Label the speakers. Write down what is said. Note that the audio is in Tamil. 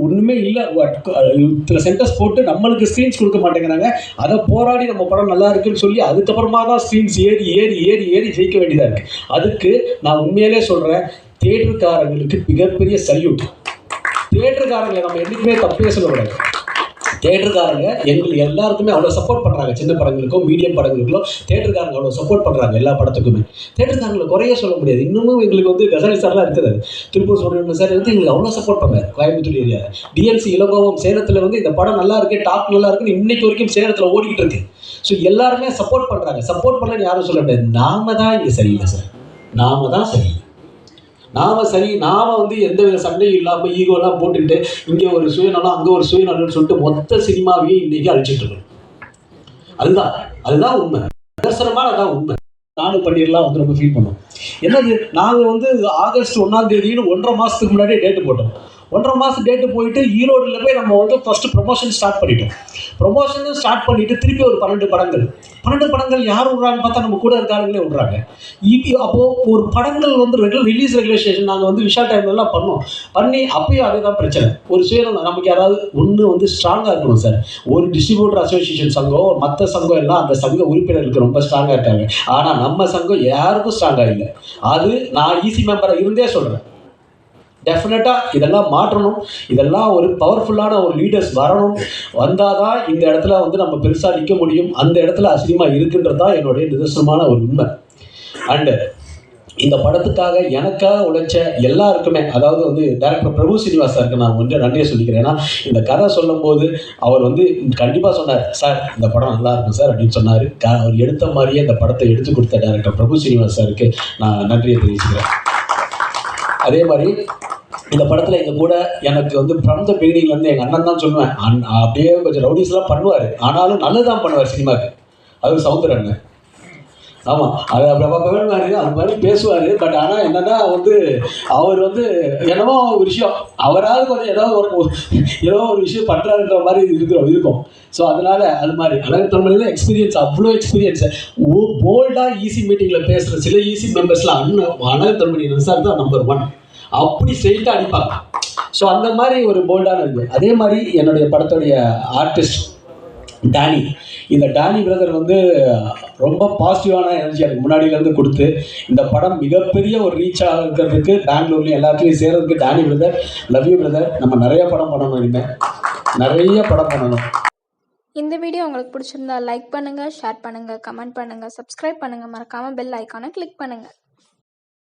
Speaker 1: ஒன்றுமே இல்லை, இத்தனை சென்டர்ஸ் போட்டு நம்மளுக்கு ஸ்க்ரீன்ஸ் கொடுக்க மாட்டேங்கிறாங்க. அதை போராடி நம்ம படம் நல்லா இருக்குன்னு சொல்லி அதுக்கப்புறமா தான் ஸ்க்ரீன்ஸ் ஏறி ஏறி ஏறி ஏறி ஜெயிக்க வேண்டியதாக இருக்குது. அதுக்கு நான் உண்மையிலே சொல்கிறேன், தியேட்டருக்காரங்களுக்கு மிகப்பெரிய சல்யூட். தியேட்டருக்காரங்களை நம்ம என்றைக்குமே தப்பே சொல்லக்கூடாது. தியேட்டருக்காரங்க எங்களுக்கு எல்லாருக்குமே அவ்வளோ சப்போர்ட் பண்ணுறாங்க. சின்ன படங்களுக்கோ மீடியம் படங்களுக்கோ தியேட்டருக்காரங்க அவ்வளோ சப்போர்ட் பண்ணுறாங்க. எல்லா படத்துக்குமே தியேட்டருக்காரங்களை குறைய சொல்ல முடியாது. இன்னமும் எங்களுக்கு வந்து கசாலி சார்லாம் இருக்குது. திருப்பூர் சுப்ரமணியம் சார் வந்து எங்களுக்கு அவ்வளோ சப்போர்ட் பண்ணார். கோயம்புத்தூர் ஏரியா டிஎல்சி இளங்கோவம் சேலத்தில் வந்து இந்த படம் நல்லா இருக்குது, டாப் நல்லா இருக்குன்னு இன்னைக்கு வரைக்கும் சேலத்தில் ஓடிக்கிட்டு இருக்கு. ஸோ எல்லாருமே சப்போர்ட் பண்ணுறாங்க. சப்போர்ட் பண்ணலன்னு யாரும் சொல்ல முடியாது. நாம தான் இங்கே சரியில்லை சார், நாம தான் சரியில்லை. நாம வந்து எந்த வித சண்டையும் இல்லாமல் ஈகோலாம் போட்டுக்கிட்டு இங்கே ஒரு சுயநலம் அங்கே ஒரு சுயநலம்னு சொல்லிட்டு மொத்த சினிமாவையும் இன்னைக்கு அழிச்சிட்டு இருக்கோம். அதுதான் உண்மை. நிதர்சனமான அதான் உண்மை. நானும் பண்ணிடலாம் வந்து ரொம்ப ஃபீல் பண்ணோம். என்னது, நாங்கள் வந்து ஆகஸ்ட் 1ஆம் தேதினு 1.5 மாதத்துக்கு முன்னாடியே டேட்டு போட்டோம். 1.5 மாதம் டேட்டு போயிட்டு ஈரோடில் போய் நம்ம வந்து ஃபஸ்ட்டு ப்ரொமோஷன் ஸ்டார்ட் பண்ணிட்டோம். ப்ரொமோஷனும் ஸ்டார்ட் பண்ணிவிட்டு திருப்பி ஒரு 12 படங்கள் யார் விட்றான்னு பார்த்தா நம்ம கூட இருக்காங்களே விட்றாங்க. அப்போது ஒரு படங்கள் வந்து ரிலீஸ் ரெகுலேஷன் நாங்கள் வந்து விஷால் டைம்லலாம் பண்ணி அப்பயும் அதே தான் பிரச்சனை. ஒரு சுயநலம், நமக்கு யாராவது ஒன்று வந்து ஸ்ட்ராங்காக இருக்கணும் சார். ஒரு டிஸ்ட்ரிபியூட்டர் அசோசியேஷன் சங்கம், மற்ற சங்கம் எல்லாம் அந்த சங்க உறுப்பினர்களுக்கு ரொம்ப ஸ்ட்ராங்காக இருக்காங்க. ஆனால் நம்ம சங்கம் யாருக்கும் ஸ்ட்ராங்காக இல்லை. அது நான் ஈசி மெம்பராக இருந்தே சொல்கிறேன். டெஃபினட்டாக இதெல்லாம் மாற்றணும். இதெல்லாம் ஒரு பவர்ஃபுல்லான ஒரு லீடர்ஸ் வரணும். வந்தால் தான் இந்த இடத்துல வந்து நம்ம பெருசாக நிற்க முடியும். அந்த இடத்துல அசினிமா இருக்குன்றது தான் என்னுடைய நிதர்சனமான ஒரு உண்மை. அண்டு இந்த படத்துக்காக எனக்காக உழைச்ச எல்லாருக்குமே, அதாவது வந்து டைரக்டர் பிரபு ஸ்ரீனிவாஸ் சாருக்கு நான் வந்து நன்றியை சொல்லிக்கிறேன். ஏன்னா இந்த கதை சொல்லும் போது அவர் வந்து கண்டிப்பாக சொன்னார், சார் இந்த படம் நல்லா இருக்கும் சார் அப்படின்னு சொன்னார். அவர் எடுத்த மாதிரியே இந்த படத்தை எடுத்து கொடுத்த டைரக்டர் பிரபு ஸ்ரீனிவாஸ் சாருக்கு நான் நன்றியை தெரிவிச்சுக்கிறேன். அதே மாதிரி இந்த படத்தில் எங்கள் கூட எனக்கு வந்து ஃப்ரம் த பிகினிங்லேருந்து எங்கள் அண்ணன் தான் சொல்லுவேன். அப்படியே கொஞ்சம் ரவுடிஸ்லாம் பண்ணுவார், ஆனாலும் நல்லதான் பண்ணுவார் சினிமாவுக்கு. அது சவுந்தரன். ஆமாம், அது அப்படி அது மாதிரி பேசுவார். பட் ஆனால் என்னென்னா வந்து அவர் வந்து என்னவோ ஒரு விஷயம் அவராது கொஞ்சம் ஏதோ ஒரு விஷயம் பண்ணுறாருன்ற மாதிரி இருக்கும். ஸோ அதனால் அது மாதிரி அழகத்தமிழில் எக்ஸ்பீரியன்ஸ், அவ்வளோ எக்ஸ்பீரியன்ஸு. போல்டாக ஈசி மீட்டிங்கில் பேசுகிற சில ஈசி மெம்பர்ஸ்லாம் அழகத்தமிழ் சார் தான் நம்பர் 1. அப்படி ஸ்ட்ரெயிட்டாக அடிப்பாங்க. ஸோ அந்த மாதிரி ஒரு போல்டான இருக்குது. அதே மாதிரி என்னுடைய படத்துடைய ஆர்டிஸ்ட் டேனி, இந்த டேனி பிரதர் வந்து ரொம்ப பாசிட்டிவான எனர்ஜி எனக்கு முன்னாடியிலேருந்து கொடுத்து இந்த படம் மிகப்பெரிய ஒரு ரீச் ஆகிறதுக்கு பெங்களூர்லேயும் எல்லாத்துலேயும் சேர்றதுக்கு Danny brother, love you brother. நம்ம நிறைய படம் பண்ணணும், இனிமேல் நிறைய படம் பண்ணணும்.
Speaker 2: இந்த வீடியோ உங்களுக்கு பிடிச்சிருந்தா லைக் பண்ணுங்கள், ஷேர் பண்ணுங்கள், கமெண்ட் பண்ணுங்கள், சப்ஸ்கிரைப் பண்ணுங்கள், மறக்காமல் பெல் ஐக்கானை கிளிக் பண்ணுங்கள்.